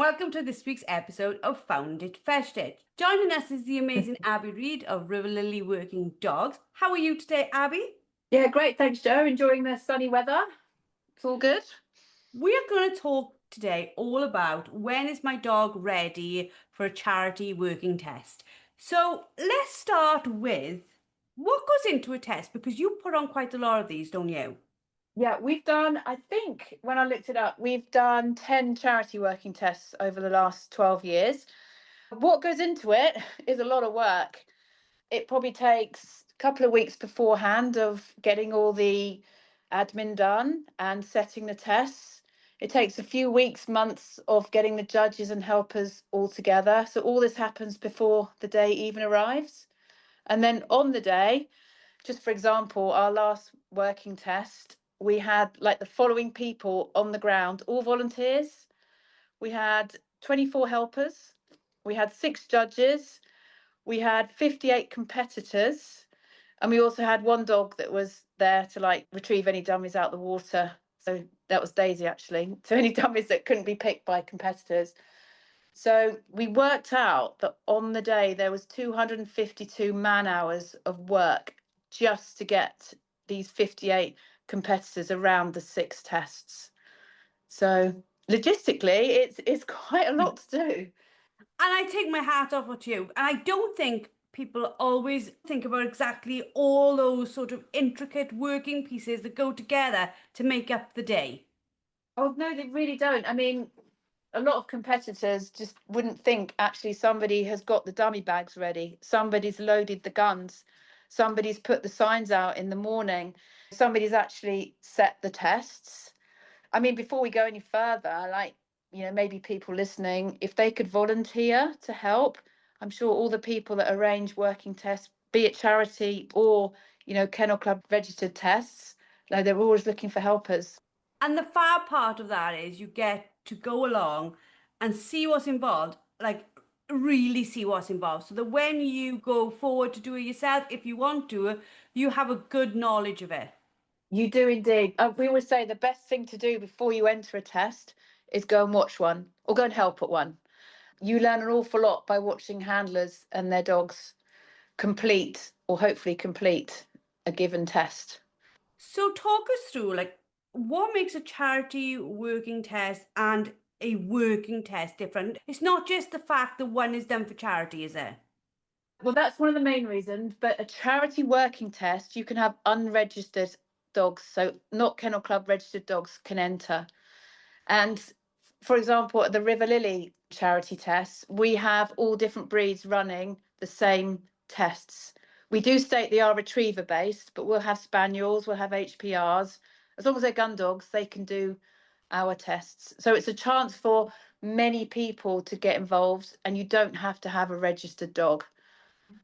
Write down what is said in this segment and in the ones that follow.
welcome to this week's episode of Found It, Fetched It. Joining us is the amazing Abbie Reid of Riverlily Working Dogs. How are you today, Abbie? Yeah, great. Thanks, Joe. Enjoying the sunny weather. It's all good. We are going to talk today all about when is my dog ready for a charity working test. So let's start with what goes into a test, because you put on quite a lot of these, don't you? Yeah, we've done, I think when I looked it up, we've done 10 charity working tests over the last 12 years. What goes into it is a lot of work. It probably takes a couple of weeks beforehand of getting all the admin done and setting the tests. It takes a few weeks, months of getting the judges and helpers all together. So all this happens before the day even arrives. And then on the day, just for example, our last working test, we had like the following people on the ground, all volunteers. We had 24 helpers, we had 6 judges, we had 58 competitors, and we also had one dog that was there to like retrieve any dummies out the water. So that was Daisy, actually. So any dummies that couldn't be picked by competitors. So we worked out that on the day there was 252 man hours of work just to get these 58 competitors around the 6 tests. So logistically, it's quite a lot to do. And I take my hat off to you. And I don't think people always think about exactly all those sort of intricate working pieces that go together to make up the day. Oh, no, they really don't. I mean, a lot of competitors just wouldn't think actually somebody has got the dummy bags ready, somebody's loaded the guns, somebody's put the signs out in the morning, somebody's actually set the tests. I mean, before we go any further, like, maybe people listening, if they could volunteer to help, I'm sure all the people that arrange working tests, be it charity or, Kennel Club registered tests, like, they're always looking for helpers. And the fab part of that is you get to go along and see what's involved, like really see what's involved. So that when you go forward to do it yourself, if you want to, you have a good knowledge of it. You do indeed. We always say the best thing to do before you enter a test is go and watch one or go and help at one. You learn an awful lot by watching handlers and their dogs complete or hopefully complete a given test. So talk us through like what makes a charity working test and a working test different. It's not just the fact that one is done for charity, is it? Well, that's one of the main reasons. But a charity working test, you can have unregistered dogs. So not Kennel Club registered dogs can enter. And for example, at the Riverlily charity tests, we have all different breeds running the same tests. We do state they are retriever based, but we'll have spaniels, we'll have HPRs. As long as they're gun dogs, they can do our tests. So it's a chance for many people to get involved, and you don't have to have a registered dog.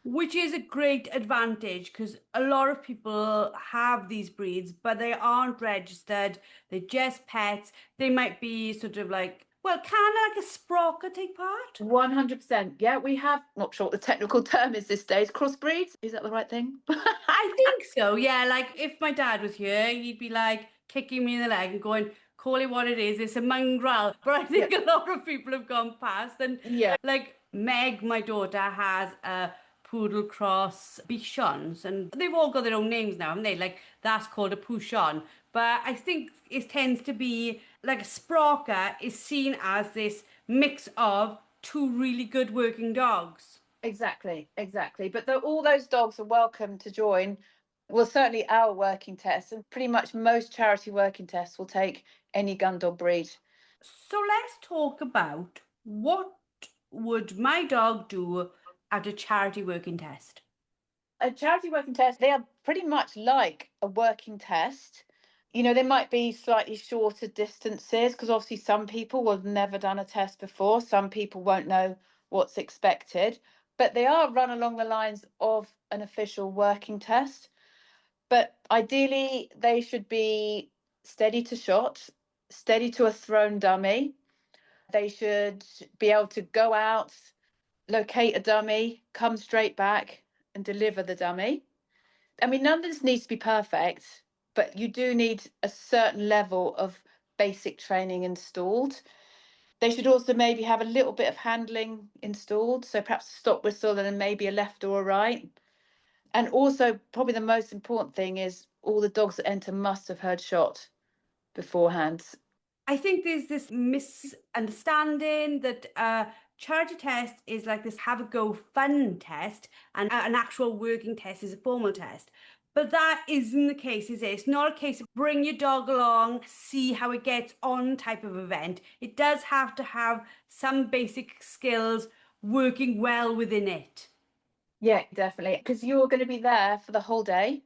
Which is a great advantage because a lot of people have these breeds, but they aren't registered. They're just pets. They might be sort of like, well, can like a sprocker take part? 100%. Yeah, we have, not sure what the technical term is these days, crossbreeds. Is that the right thing? I think so, yeah. Like if my dad was here, he'd be like kicking me in the leg and going, call it what it is, it's a mongrel. But I think a lot of people have gone past. And Yeah. like Meg, my daughter, has a poodle cross bichons, and they've all got their own names now, haven't they? Like that's called a pouchon. But I think it tends to be like a sprocker is seen as this mix of two really good working dogs. Exactly, exactly. But all those dogs are welcome to join. Well, certainly our working tests, and pretty much most charity working tests will take any gun dog breed. So let's talk about what would my dog do at a charity working test? A charity working test, they are pretty much like a working test. There might be slightly shorter distances because obviously some people will have never done a test before. Some people won't know what's expected, but they are run along the lines of an official working test. But ideally, they should be steady to shot, steady to a thrown dummy. They should be able to go out, locate a dummy, come straight back and deliver the dummy. I mean, none of this needs to be perfect, but you do need a certain level of basic training installed. They should also maybe have a little bit of handling installed, so perhaps a stop whistle and then maybe a left or a right. And also, probably the most important thing is all the dogs that enter must have heard shot beforehand. I think there's this misunderstanding that charity test is like this have a go fun test, and an actual working test is a formal test. But that isn't the case, is it? It's not a case of bring your dog along, see how it gets on type of event. It does have to have some basic skills working well within it. Yeah, definitely. Because you're going to be there for the whole day,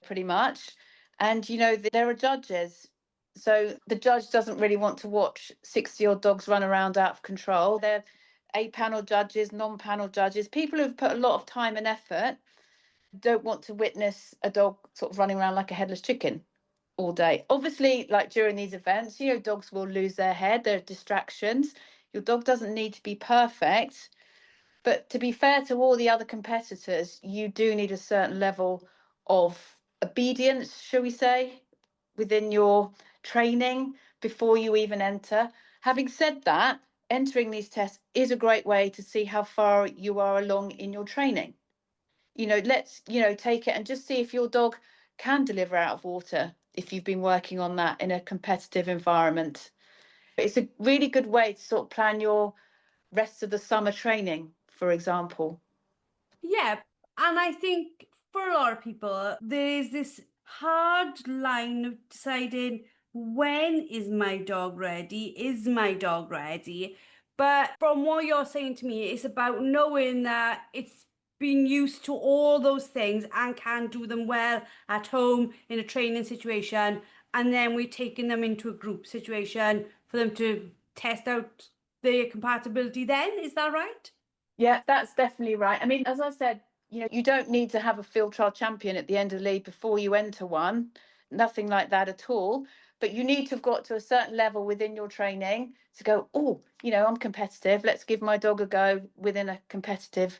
pretty much. And, there are judges. So the judge doesn't really want to watch 60-odd dogs run around out of control. They're A-panel judges, non-panel judges, people who've put a lot of time and effort, don't want to witness a dog sort of running around like a headless chicken all day. Obviously, like during these events, dogs will lose their head, there are distractions. Your dog doesn't need to be perfect. But to be fair to all the other competitors, you do need a certain level of obedience, shall we say, within your training before you even enter. Having said that, entering these tests is a great way to see how far you are along in your training. Let's, take it and just see if your dog can deliver out of water if you've been working on that in a competitive environment. It's a really good way to sort of plan your rest of the summer training, for example. Yeah, and I think for a lot of people, there is this hard line of deciding when is my dog ready? Is my dog ready? But from what you're saying to me, it's about knowing that it's been used to all those things and can do them well at home in a training situation. And then we're taking them into a group situation for them to test out their compatibility then. Is that right? Yeah, that's definitely right. I mean, as I said, you don't need to have a field trial champion at the end of the league before you enter one. Nothing like that at all. But you need to have got to a certain level within your training to go, oh, I'm competitive. Let's give my dog a go within a competitive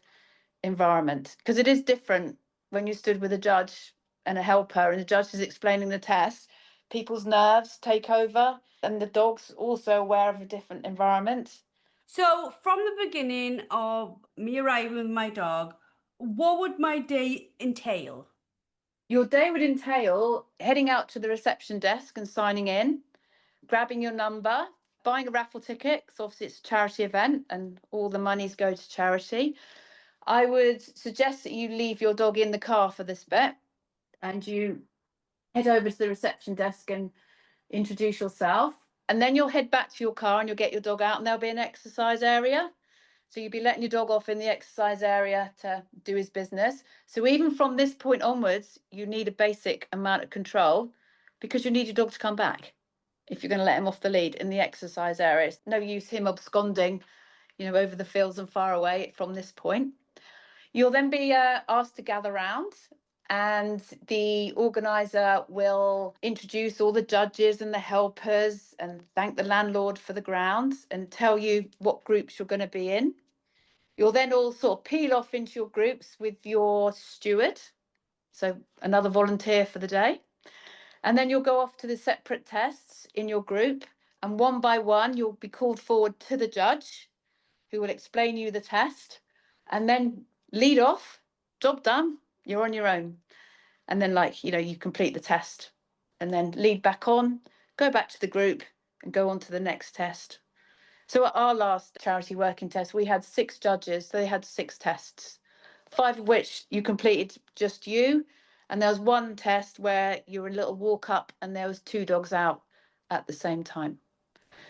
environment. Because it is different when you stood with a judge and a helper and the judge is explaining the test. People's nerves take over and the dog's also aware of a different environment. So, from the beginning of me arriving with my dog, what would my day entail? Your day would entail heading out to the reception desk and signing in, grabbing your number, buying a raffle ticket, because obviously it's a charity event and all the monies go to charity. I would suggest that you leave your dog in the car for this bit and you head over to the reception desk and introduce yourself. And then you'll head back to your car and you'll get your dog out and there'll be an exercise area. So you'll be letting your dog off in the exercise area to do his business. So even from this point onwards, you need a basic amount of control because you need your dog to come back if you're going to let him off the lead in the exercise area. It's no use him absconding, over the fields and far away from this point. You'll then be asked to gather round and the organizer will introduce all the judges and the helpers and thank the landlord for the grounds and tell you what groups you're going to be in. You'll then all sort of peel off into your groups with your steward, so another volunteer for the day. And then you'll go off to the separate tests in your group. And one by one, you'll be called forward to the judge who will explain you the test and then lead off, job done, you're on your own. And then, you complete the test and then lead back on, go back to the group and go on to the next test. So at our last charity working test, we had 6 judges. So they had 6 tests, 5 of which you completed just you. And there was one test where you were a little walk up and there was 2 dogs out at the same time.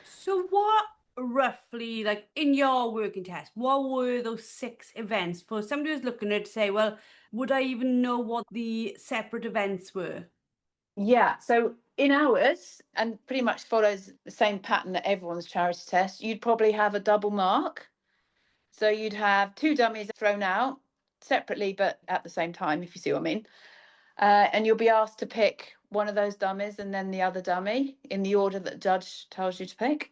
So, what roughly, like in your working test, what were those 6 events for somebody who's looking at it to say, well, would I even know what the separate events were? Yeah, so in ours, and pretty much follows the same pattern that everyone's charity test, you'd probably have a double mark. So you'd have 2 dummies thrown out separately, but at the same time, if you see what I mean. And you'll be asked to pick one of those dummies and then the other dummy in the order that the judge tells you to pick.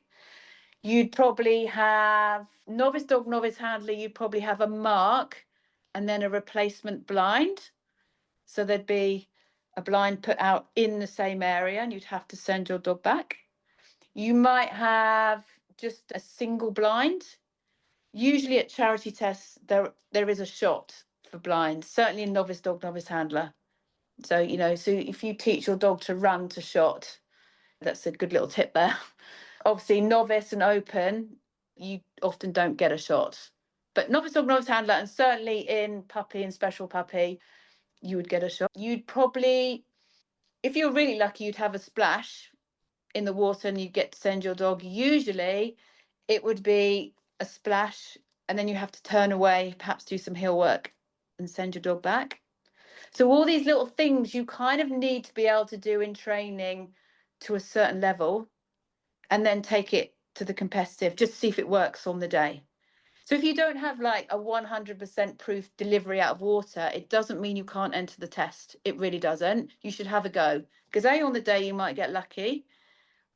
You'd probably have novice dog, novice handler, you'd probably have a mark and then a replacement blind. So there'd be a blind put out in the same area and you'd have to send your dog back. You might have just a single blind. Usually at charity tests, there is a shot for blinds, certainly in novice dog, novice handler. So, so if you teach your dog to run to shot, that's a good little tip there. Obviously, novice and open, you often don't get a shot. But novice dog, novice handler, and certainly in puppy and special puppy, you would get a shot. You'd probably, if you're really lucky, you'd have a splash in the water and you get to send your dog. Usually it would be a splash and then you have to turn away, perhaps do some heel work and send your dog back. So all these little things you kind of need to be able to do in training to a certain level and then take it to the competitive, just to see if it works on the day. So if you don't have like a 100% proof delivery out of water, it doesn't mean you can't enter the test. It really doesn't. You should have a go. Because A, on the day you might get lucky.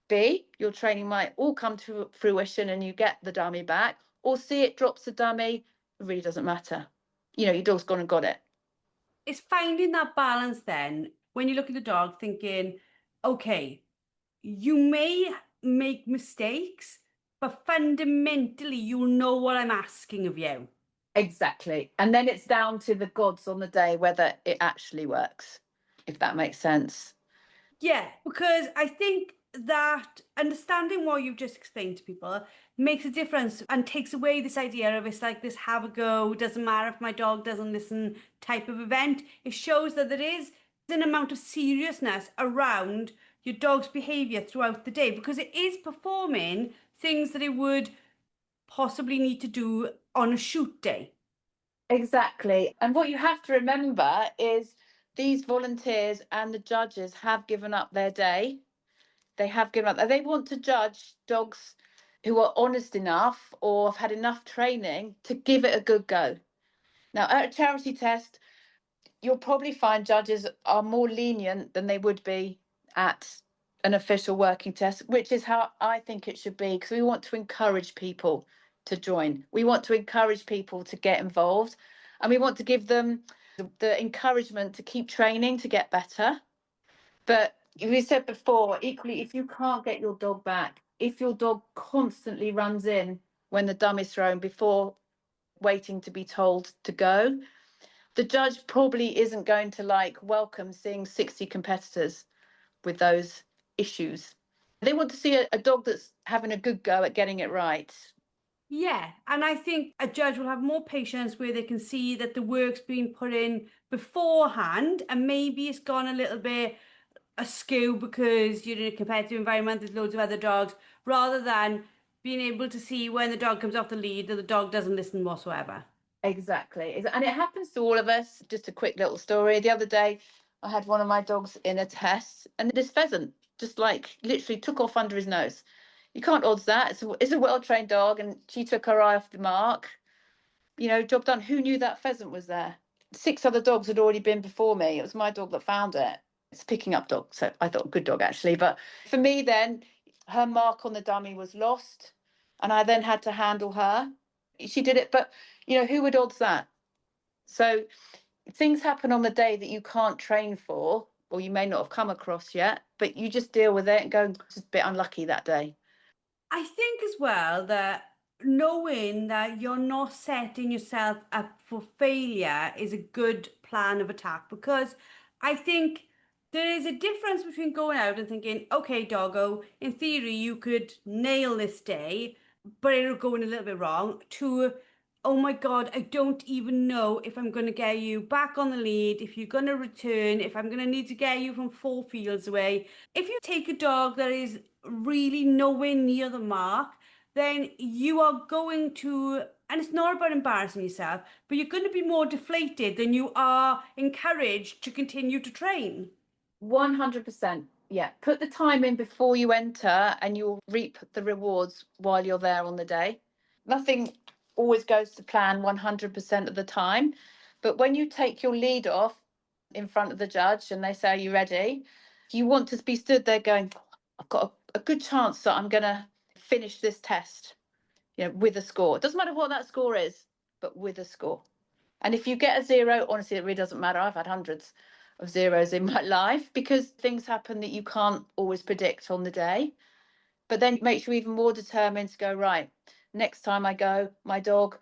B, your training might all come to fruition and you get the dummy back. Or C, it drops the dummy. It really doesn't matter. Your dog's gone and got it. It's finding that balance then when you look at the dog thinking, okay, you may make mistakes, but fundamentally you'll know what I'm asking of you. Exactly. And then it's down to the gods on the day whether it actually works, if that makes sense. Yeah, because I think that understanding what you've just explained to people makes a difference and takes away this idea of it's like this have a go, doesn't matter if my dog doesn't listen type of event. It shows that there is an amount of seriousness around your dog's behavior throughout the day because it is performing things that it would possibly need to do on a shoot day. Exactly. And what you have to remember is these volunteers and the judges have given up their day. They have given up. They want to judge dogs who are honest enough or have had enough training to give it a good go. Now, at a charity test, you'll probably find judges are more lenient than they would be at an official working test, which is how I think it should be, because we want to encourage people to join. We want to encourage people to get involved, and we want to give them the encouragement to keep training to get better. But we said before, equally, if you can't get your dog back, if your dog constantly runs in when the dumb is thrown before waiting to be told to go, the judge probably isn't going to welcome seeing 60 competitors with those issues. They want to see a dog that's having a good go at getting it right. Yeah, and I think a judge will have more patience where they can see that the work's been put in beforehand and maybe it's gone a little bit askew because you're in a competitive environment, there's loads of other dogs, rather than being able to see when the dog comes off the lead that the dog doesn't listen whatsoever. Exactly. And it happens to all of us. Just a quick little story. The other day, I had one of my dogs in a test, and this pheasant just literally took off under his nose. You can't odds that. It's a well-trained dog, and she took her eye off the mark. Job done. Who knew that pheasant was there? 6 other dogs had already been before me. It was my dog that found it. It's a picking up dog, so I thought good dog actually. But for me, then her mark on the dummy was lost, and I then had to handle her. She did it, but who would odds that? So things happen on the day that you can't train for, or you may not have come across yet, but you just deal with it and go, just a bit unlucky that day. I think as well that knowing that you're not setting yourself up for failure is a good plan of attack because I think there is a difference between going out and thinking, okay, doggo, in theory you could nail this day, but it'll go in a little bit wrong, to oh my God, I don't even know if I'm going to get you back on the lead, if you're going to return, if I'm going to need to get you from 4 fields away. If you take a dog that is really nowhere near the mark, then you are going to, and it's not about embarrassing yourself, but you're going to be more deflated than you are encouraged to continue to train. 100%. Yeah. Put the time in before you enter and you'll reap the rewards while you're there on the day. Nothing always goes to plan 100% of the time. But when you take your lead off in front of the judge and they say, "Are you ready?" You want to be stood there going, "I've got a good chance that I'm going to finish this test, with a score." It doesn't matter what that score is, but with a score. And if you get a 0, honestly, it really doesn't matter. I've had hundreds of zeros in my life because things happen that you can't always predict on the day. But then it makes you even more determined to go, right, next time I go, my dog,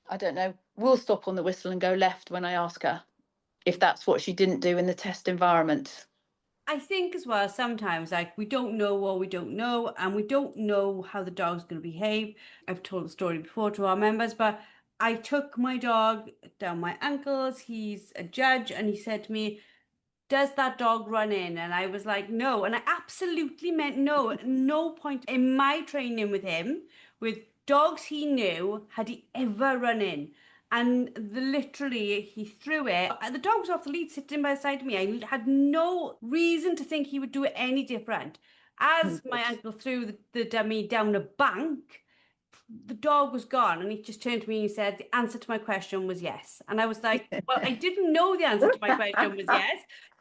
I don't know, will stop on the whistle and go left when I ask her, if that's what she didn't do in the test environment. I think as well, sometimes like we don't know what we don't know, and we don't know how the dog's going to behave. I've told the story before to our members, but I took my dog down my uncle's. He's a judge, and he said to me, does that dog run in? And I was like, no. And I absolutely meant no. At no point in my training with him, with dogs he knew, had he ever run in. And literally, he threw it. The dog was off the lead, sitting by the side of me. I had no reason to think he would do it any different. As my uncle threw the dummy down a bank, the dog was gone, and he just turned to me and he said, the answer to my question was yes. And I was like, well, I didn't know the answer to my question was yes,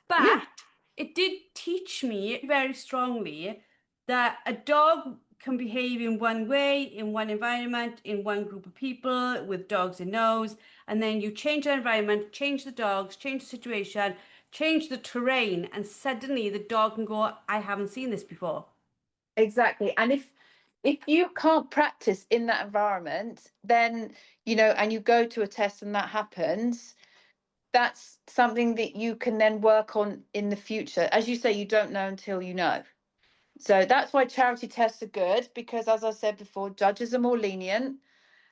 Yeah, but it did teach me very strongly that a dog can behave in one way, in one environment, in one group of people, with dogs and nose, and then you change the environment, change the dogs, change the situation, change the terrain, and suddenly the dog can go, I haven't seen this before. exactly. And if you can't practice in that environment, then, and you go to a test and that happens, that's something that you can then work on in the future. As you say, you don't know until you know. So that's why charity tests are good, because as I said before, judges are more lenient.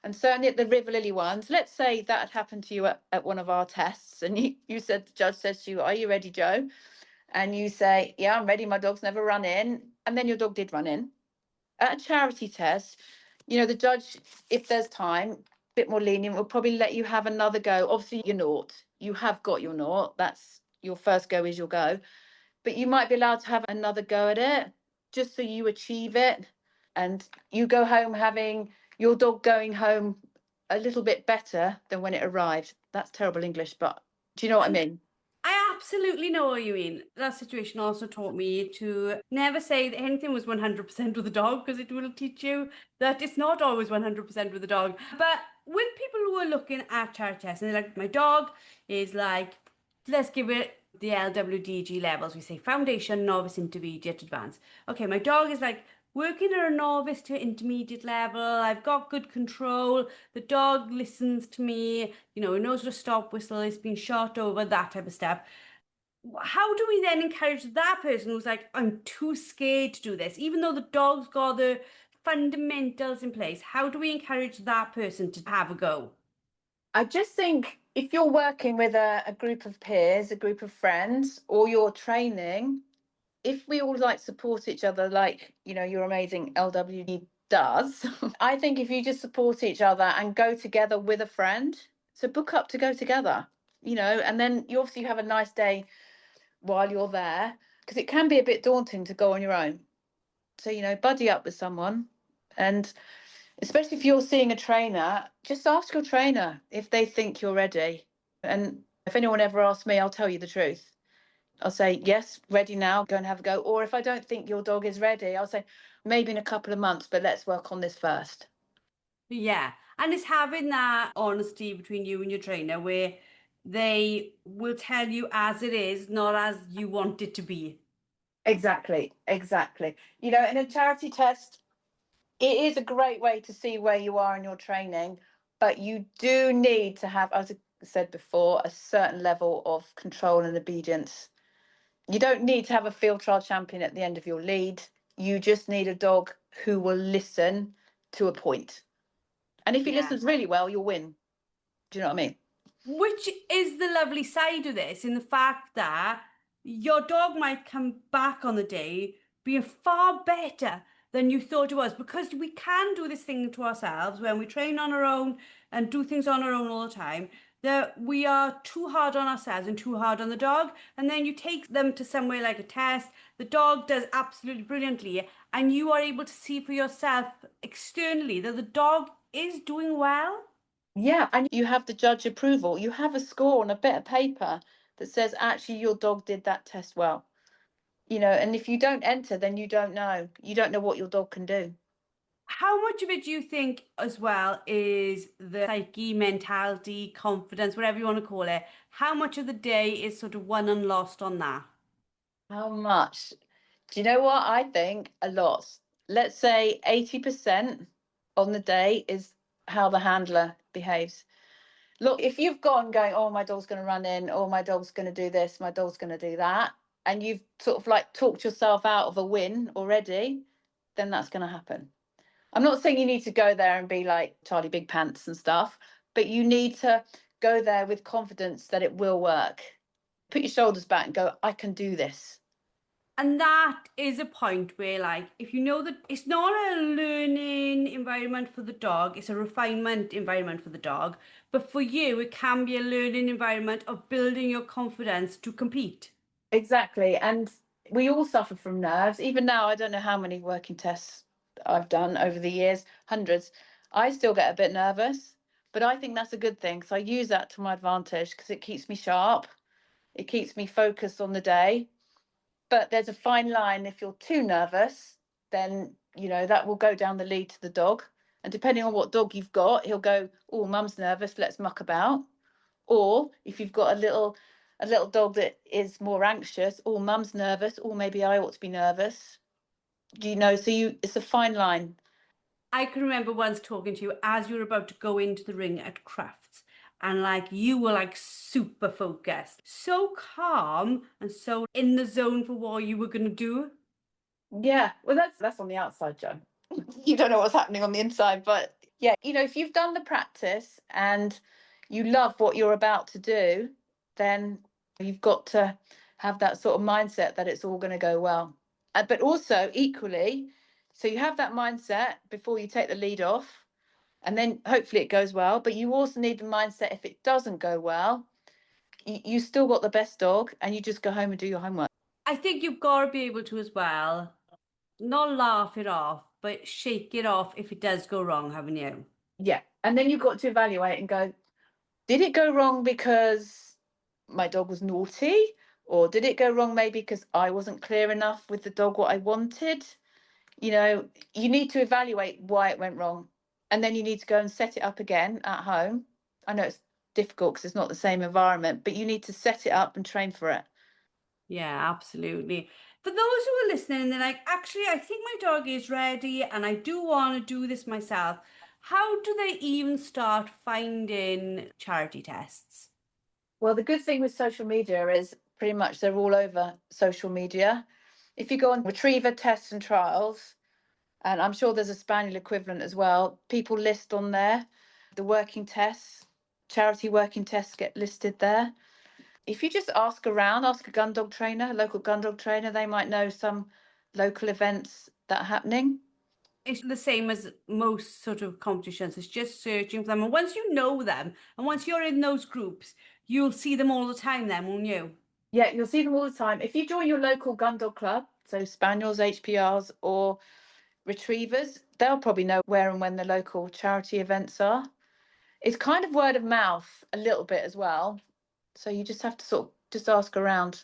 And certainly at the Riverlily ones, let's say that had happened to you at one of our tests, and you said, the judge says to you, are you ready, Joe? And you say, yeah, I'm ready, my dog's never run in. And then your dog did run in. At a charity test, the judge, if there's time, a bit more lenient, will probably let you have another go. Obviously, you're naught. You have got your naught. That's your first go is your go. But you might be allowed to have another go at it, just so you achieve it. And you go home having your dog going home a little bit better than when it arrived. That's terrible English, but do you know what I mean? I absolutely know what you mean. That situation also taught me to never say that anything was 100% with the dog, because it will teach you that it's not always 100% with the dog. But with people who are looking at charity tests and they're like, my dog is like, let's give it the LWDG levels. We say foundation, novice, intermediate, advanced. Okay, my dog is like working at a novice to intermediate level. I've got good control. The dog listens to me, it knows what a stop whistle is, being shot over, that type of stuff. How do we then encourage that person who's like, I'm too scared to do this, even though the dog's got the fundamentals in place? How do we encourage that person to have a go? I just think if you're working with a group of peers, a group of friends, or you're training, if we all like support each other, like, your amazing LWD does, I think if you just support each other and go together with a friend, so book up to go together, and then you obviously have a nice day while you're there, because it can be a bit daunting to go on your own. So, buddy up with someone. And especially if you're seeing a trainer, just ask your trainer if they think you're ready. And if anyone ever asks me, I'll tell you the truth. I'll say, yes, ready now, go and have a go. Or if I don't think your dog is ready, I'll say, maybe in a couple of months, but let's work on this first. Yeah. And it's having that honesty between you and your trainer where they will tell you as it is, not as you want it to be. Exactly, exactly. In a charity test, it is a great way to see where you are in your training, but you do need to have, as I said before, a certain level of control and obedience. You don't need to have a field trial champion at the end of your lead. You just need a dog who will listen to a point. And if he Yeah. listens really well, you'll win. Do you know what I mean? Which is the lovely side of this, in the fact that your dog might come back on the day being far better than you thought it was, because we can do this thing to ourselves when we train on our own and do things on our own all the time, that we are too hard on ourselves and too hard on the dog. And then you take them to somewhere like a test, the dog does absolutely brilliantly, and you are able to see for yourself externally that the dog is doing well. Yeah, and you have the judge approval. You have a score on a bit of paper that says actually your dog did that test well. And if you don't enter, then you don't know. You don't know what your dog can do. How much of it do you think as well is the psyche, mentality, confidence, whatever you want to call it? How much of the day is sort of won and lost on that? How much? Do you know what? I think a lot. let's say 80% on the day is how the handler behaves. Look, if you've gone going, oh, my dog's going to run in, or my dog's going to do this, my dog's going to do that, and you've sort of like talked yourself out of a win already, then that's going to happen. I'm not saying you need to go there and be like Charlie Big Pants and stuff, but you need to go there with confidence that it will work. Put your shoulders back and go, I can do this. And that is a point where, like, if you know that it's not a learning environment for the dog, it's a refinement environment for the dog. But for you, it can be a learning environment of building your confidence to compete. Exactly. And we all suffer from nerves. Even now, I don't know how many working tests I've done over the years, hundreds. I still get a bit nervous, but I think that's a good thing. So I use that to my advantage because it keeps me sharp. It keeps me focused on the day. But there's a fine line. If you're too nervous, then, that will go down the lead to the dog. And depending on what dog you've got, he'll go, oh, mum's nervous, let's muck about. Or if you've got a little dog that is more anxious, or mum's nervous, or maybe I ought to be nervous. So it's a fine line. I can remember once talking to you as you were about to go into the ring at Crafts, and like you were like super focused, so calm and so in the zone for what you were going to do. Yeah, well, that's on the outside, Joe. You don't know what's happening on the inside, but yeah, if you've done the practice and you love what you're about to do, then you've got to have that sort of mindset that it's all going to go well. But also equally, so you have that mindset before you take the lead off, and then hopefully it goes well. But you also need the mindset if it doesn't go well, you still got the best dog, and you just go home and do your homework. I think you've got to be able to as well, not laugh it off, but shake it off if it does go wrong, haven't you? Yeah, and then you've got to evaluate and go, did it go wrong because my dog was naughty? Or did it go wrong maybe because I wasn't clear enough with the dog what I wanted? You need to evaluate why it went wrong. And then you need to go and set it up again at home. I know it's difficult because it's not the same environment, but you need to set it up and train for it. Yeah, absolutely. For those who are listening and they're like, actually, I think my dog is ready and I do want to do this myself, how do they even start finding charity tests? Well, the good thing with social media is pretty much they're all over social media. If you go on retriever tests and trials, and I'm sure there's a spaniel equivalent as well, people list on there the working tests, charity working tests get listed there. If you just ask around, ask a gun dog trainer, a local gun dog trainer, they might know some local events that are happening. It's the same as most sort of competitions. It's just searching for them. And once you know them, and once you're in those groups, you'll see them all the time then, won't you? Yeah, you'll see them all the time. If you join your local gun dog club, so spaniels, HPRs, or retrievers, they'll probably know where and when the local charity events are. It's kind of word of mouth a little bit as well. So you just have to sort of just ask around.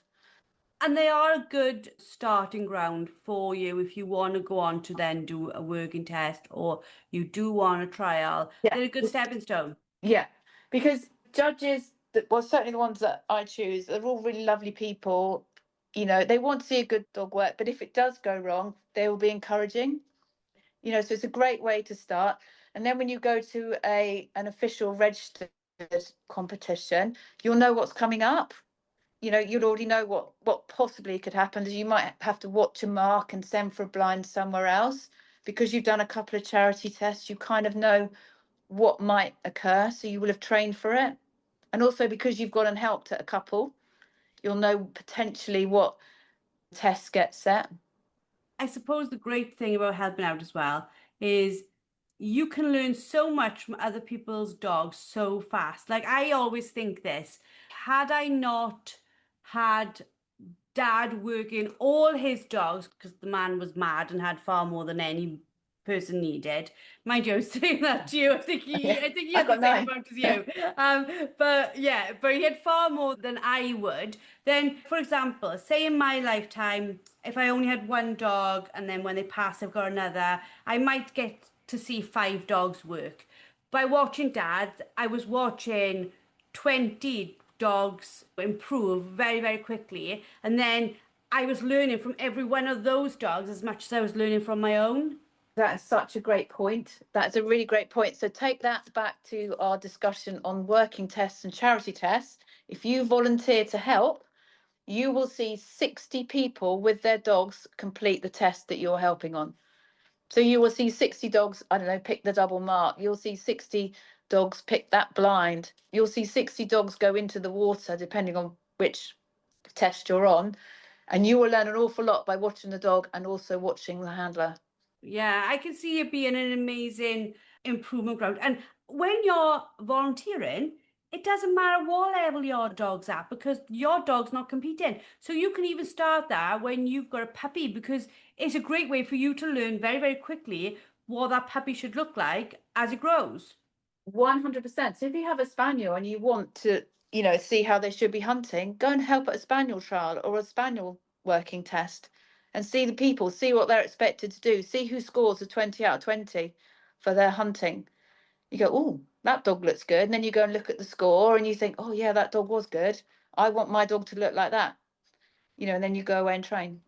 And they are a good starting ground for you if you want to go on to then do a working test or you do want a trial. Yeah. They're a good stepping stone. Yeah, because judges, well, certainly the ones that I choose, they're all really lovely people. They want to see a good dog work, but if it does go wrong, they will be encouraging. So it's a great way to start. And then when you go to an official registered competition, you'll know what's coming up. You'll already know what possibly could happen. You might have to watch a mark and send for a blind somewhere else because you've done a couple of charity tests. You kind of know what might occur, so you will have trained for it. And also because you've gone and helped at a couple, you'll know potentially what tests get set. I suppose the great thing about helping out as well is you can learn so much from other people's dogs so fast. Like I always think this, had I not had dad working all his dogs because the man was mad and had far more than any person needed. Mind you, I was saying that to you. Yeah, I think he I've had the got same 9. amount as you. But yeah, but he had far more than I would. Then, for example, say in my lifetime, if I only had one dog and then when they pass, I've got another, I might get to see 5 dogs work. By watching Dad, I was watching 20 dogs improve very, very quickly. And then I was learning from every one of those dogs as much as I was learning from my own. That's such a great point. That's a really great point. So take that back to our discussion on working tests and charity tests. If you volunteer to help, you will see 60 people with their dogs complete the test that you're helping on. So you will see 60 dogs, I don't know, pick the double mark. You'll see 60 dogs pick that blind. You'll see 60 dogs go into the water, depending on which test you're on. And you will learn an awful lot by watching the dog and also watching the handler. Yeah, I can see it being an amazing improvement ground. And when you're volunteering, it doesn't matter what level your dog's at because your dog's not competing. So you can even start that when you've got a puppy because it's a great way for you to learn very, very quickly what that puppy should look like as it grows. 100%. So if you have a spaniel and you want to, see how they should be hunting, go and help at a spaniel trial or a spaniel working test and see the people, see what they're expected to do, see who scores a 20 out of 20 for their hunting. You go, oh, that dog looks good. And then you go and look at the score and you think, oh, yeah, that dog was good. I want my dog to look like that, and then you go away and train.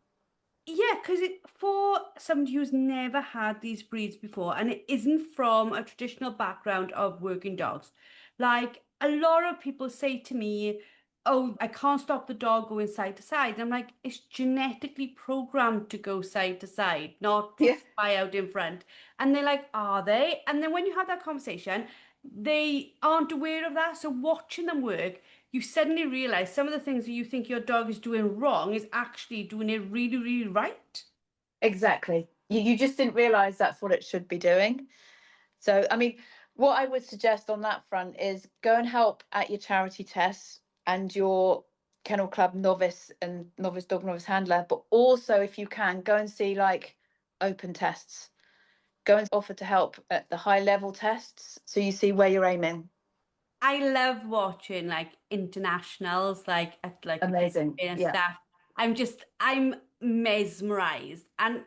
Yeah, because for somebody who's never had these breeds before and it isn't from a traditional background of working dogs, like a lot of people say to me, "Oh, I can't stop the dog going side to side." And I'm like, it's genetically programmed to go side to side, not Yeah. fly out in front. And they're like, "Are they?" And then when you have that conversation, they aren't aware of that. So watching them work, you suddenly realize some of the things that you think your dog is doing wrong is actually doing it really, really right. Exactly. You just didn't realize that's what it should be doing. So, I mean, what I would suggest on that front is go and help at your charity tests and your Kennel Club novice and novice dog, novice handler. But also, if you can, go and see like open tests. Go and offer to help at the high level tests so you see where you're aiming. I love watching like internationals, like at like the Amazing. and Yeah. stuff. I'm mesmerized. And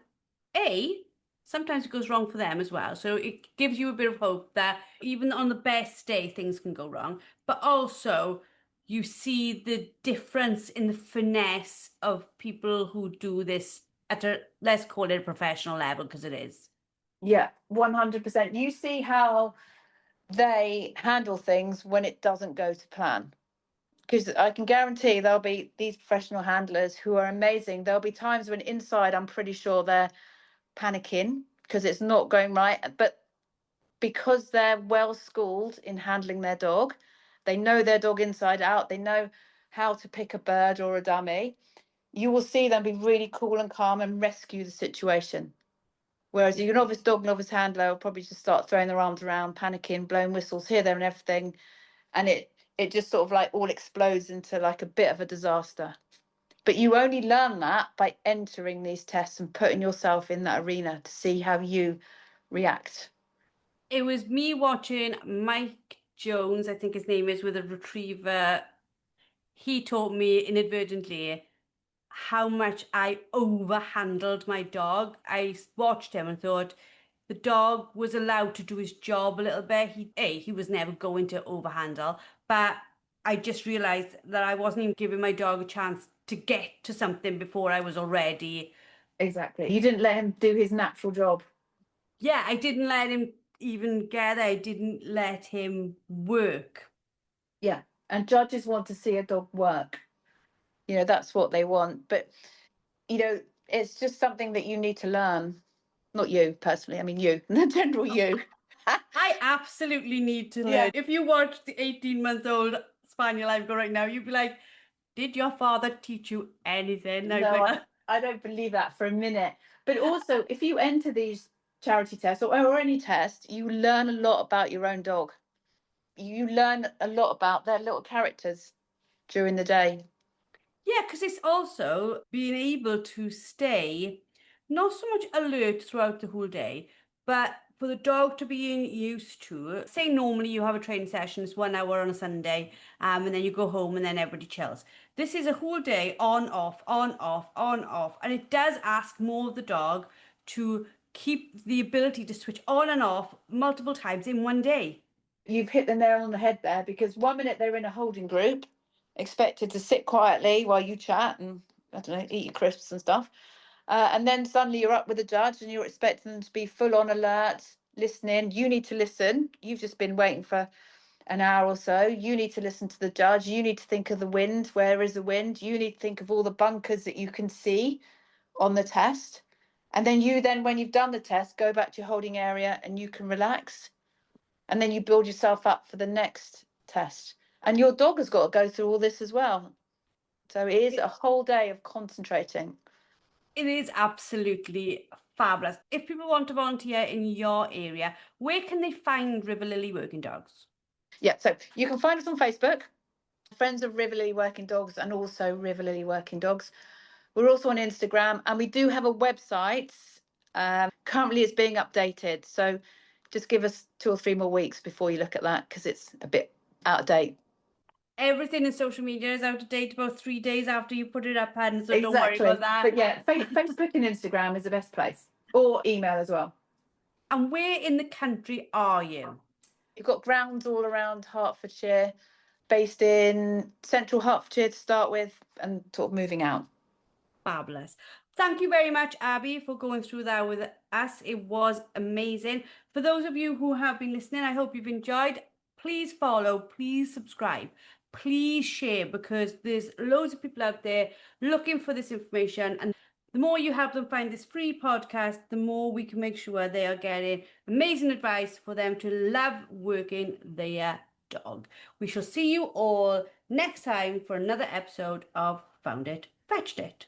A, sometimes it goes wrong for them as well. So it gives you a bit of hope that even on the best day, things can go wrong. But also, you see the difference in the finesse of people who do this at a, let's call it a professional level, because it is. Yeah. 100%. You see how they handle things when it doesn't go to plan. Because I can guarantee there'll be these professional handlers who are amazing. There'll be times when inside I'm pretty sure they're panicking because it's not going right. But because they're well schooled in handling their dog, they know their dog inside out, they know how to pick a bird or a dummy. You will see them be really cool and calm and rescue the situation. Whereas your novice dog, novice handler will probably just start throwing their arms around, panicking, blowing whistles here, there, and everything. And it just sort of like all explodes into like a bit of a disaster. But you only learn that by entering these tests and putting yourself in that arena to see how you react. It was me watching Mike Jones, I think his name is, with a retriever. He taught me inadvertently how much I overhandled my dog. I watched him and thought the dog was allowed to do his job a little bit. He was never going to overhandle, but I just realized that I wasn't even giving my dog a chance to get to something before I was already. Exactly. You didn't let him do his natural job. Yeah, I didn't let him even get there. I didn't let him work. Yeah. And judges want to see a dog work. That's what they want. But, it's just something that you need to learn. Not you personally, I mean you, the general you. I absolutely need to Yeah. learn. If you watch the 18-month-old spaniel I've got right now, you'd be like, did your father teach you anything? I'd be No, like, I don't believe that for a minute. But also, if you enter these charity tests or any test, you learn a lot about your own dog. You learn a lot about their little characters during the day. yeah, because it's also being able to stay not so much alert throughout the whole day, but for the dog to be used to, say normally you have a training session, it's 1 hour on a Sunday, and then you go home and then everybody chills. This is a whole day on, off, on, off, on, off, and it does ask more of the dog to keep the ability to switch on and off multiple times in one day. You've hit the nail on the head there because one minute they're in a holding group, expected to sit quietly while you chat and I don't know, eat your crisps and stuff. And then suddenly you're up with the judge and you're expecting them to be full on alert, listening. You need to listen. You've just been waiting for an hour or so. You need to listen to the judge. You need to think of the wind. Where is the wind? You need to think of all the bunkers that you can see on the test. And then when you've done the test, go back to your holding area and you can relax. And then you build yourself up for the next test. And your dog has got to go through all this as well. So it is a whole day of concentrating. It is absolutely fabulous. If people want to volunteer in your area, where can they find Riverlily Working Dogs? Yeah, so you can find us on Facebook, Friends of Riverlily Working Dogs, and also Riverlily Working Dogs. We're also on Instagram, and we do have a website. Currently, it's being updated. So just give us 2 or 3 more weeks before you look at that, because it's a bit out of date. Everything in social media is out of date about 3 days after you put it up, and so don't worry Exactly. about that. But yeah, Facebook and Instagram is the best place, or email as well. And where in the country are you? You've got grounds all around Hertfordshire, based in central Hertfordshire to start with, and sort of moving out. Fabulous. Thank you very much, Abbie, for going through that with us. It was amazing. For those of you who have been listening, I hope you've enjoyed. Please follow, please subscribe, please share, because there's loads of people out there looking for this information. And the more you help them find this free podcast, the more we can make sure they are getting amazing advice for them to love working their dog. We shall see you all next time for another episode of Found It, Fetched It.